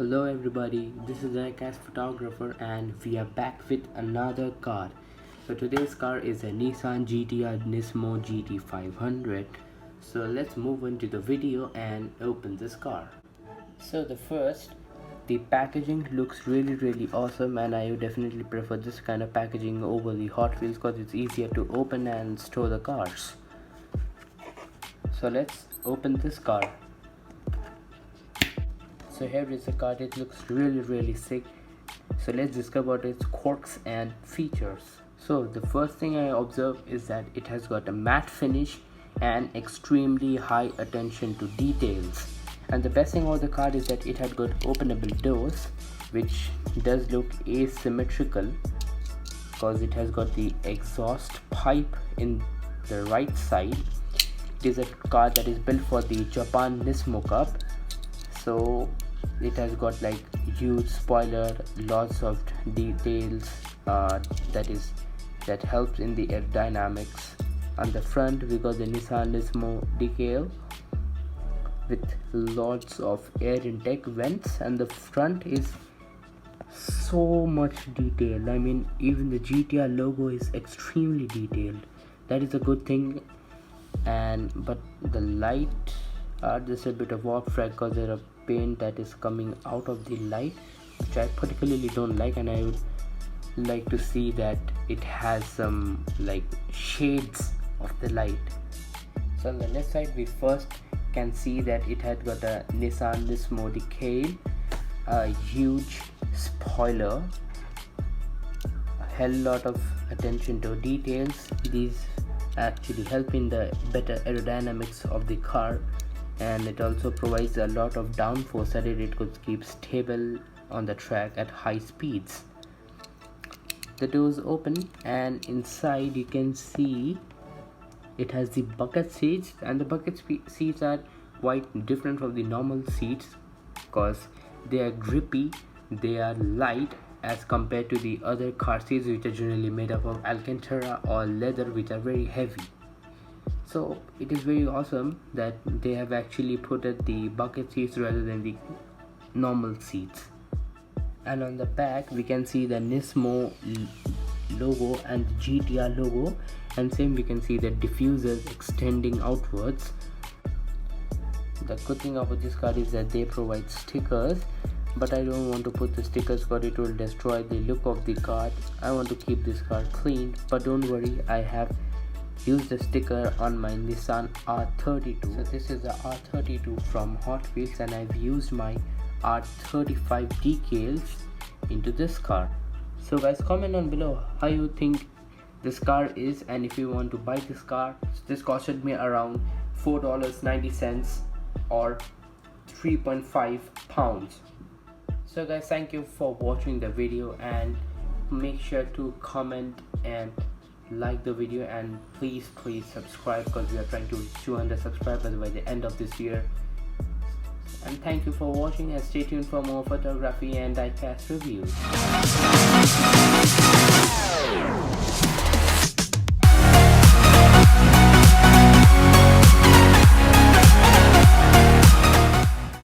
Hello everybody, this is Diecast Photographer and we are back with another car. So today's car is a Nissan GTR Nismo gt500. So let's move into the video and open this car. So the packaging looks really awesome, and I would definitely prefer this kind of packaging over the Hot Wheels because it's easier to open and store the cars. So let's open this car. So here is the car. It looks really sick. So let's discover its quirks and features. So the first thing I observe is that it has got a matte finish and extremely high attention to details. And the best thing about the car is that it had got openable doors, which does look asymmetrical because it has got the exhaust pipe in the right side. It is a car that is built for the Japan Nismo Cup. So it has got like huge spoiler, lots of details that helps in the aerodynamics. On the front we got the Nissan Nismo decal with lots of air intake vents, and the front is so much detail. I mean, even the GTR logo is extremely detailed. That is a good thing. But the light are just a bit of warp frag because there are paint that is coming out of the light, which I particularly don't like, and I would like to see that it has some like shades of the light. So on the left side we first can see that it had got a Nissan Nismo decal, a huge spoiler, a hell lot of attention to details. These actually help in the better aerodynamics of the car, and it also provides a lot of downforce so that it could keep stable on the track at high speeds. The doors open, and inside you can see it has the bucket seats, and the bucket seats are quite different from the normal seats because they are grippy, they are light as compared to the other car seats, which are generally made up of Alcantara or leather, which are very heavy. So it is very awesome that they have actually put at the bucket seats rather than the normal seats. And on the back we can see the Nismo logo and the GTR logo, and same we can see the diffusers extending outwards. The good thing about this car is that they provide stickers, but I don't want to put the stickers because it will destroy the look of the car. I want to keep this car clean, but don't worry, I have used the sticker on my Nissan R32. So this is the R32 from Hot Wheels, and I've used my R35 decals into this car. So guys, comment down below how you think this car is, and if you want to buy this car. This costed me around $4.90 or 3.5 pounds. So guys, thank you for watching the video, and make sure to comment and like the video, and please subscribe because we are trying to reach 200 subscribers by the end of this year. And thank you for watching, and stay tuned for more photography and diecast reviews.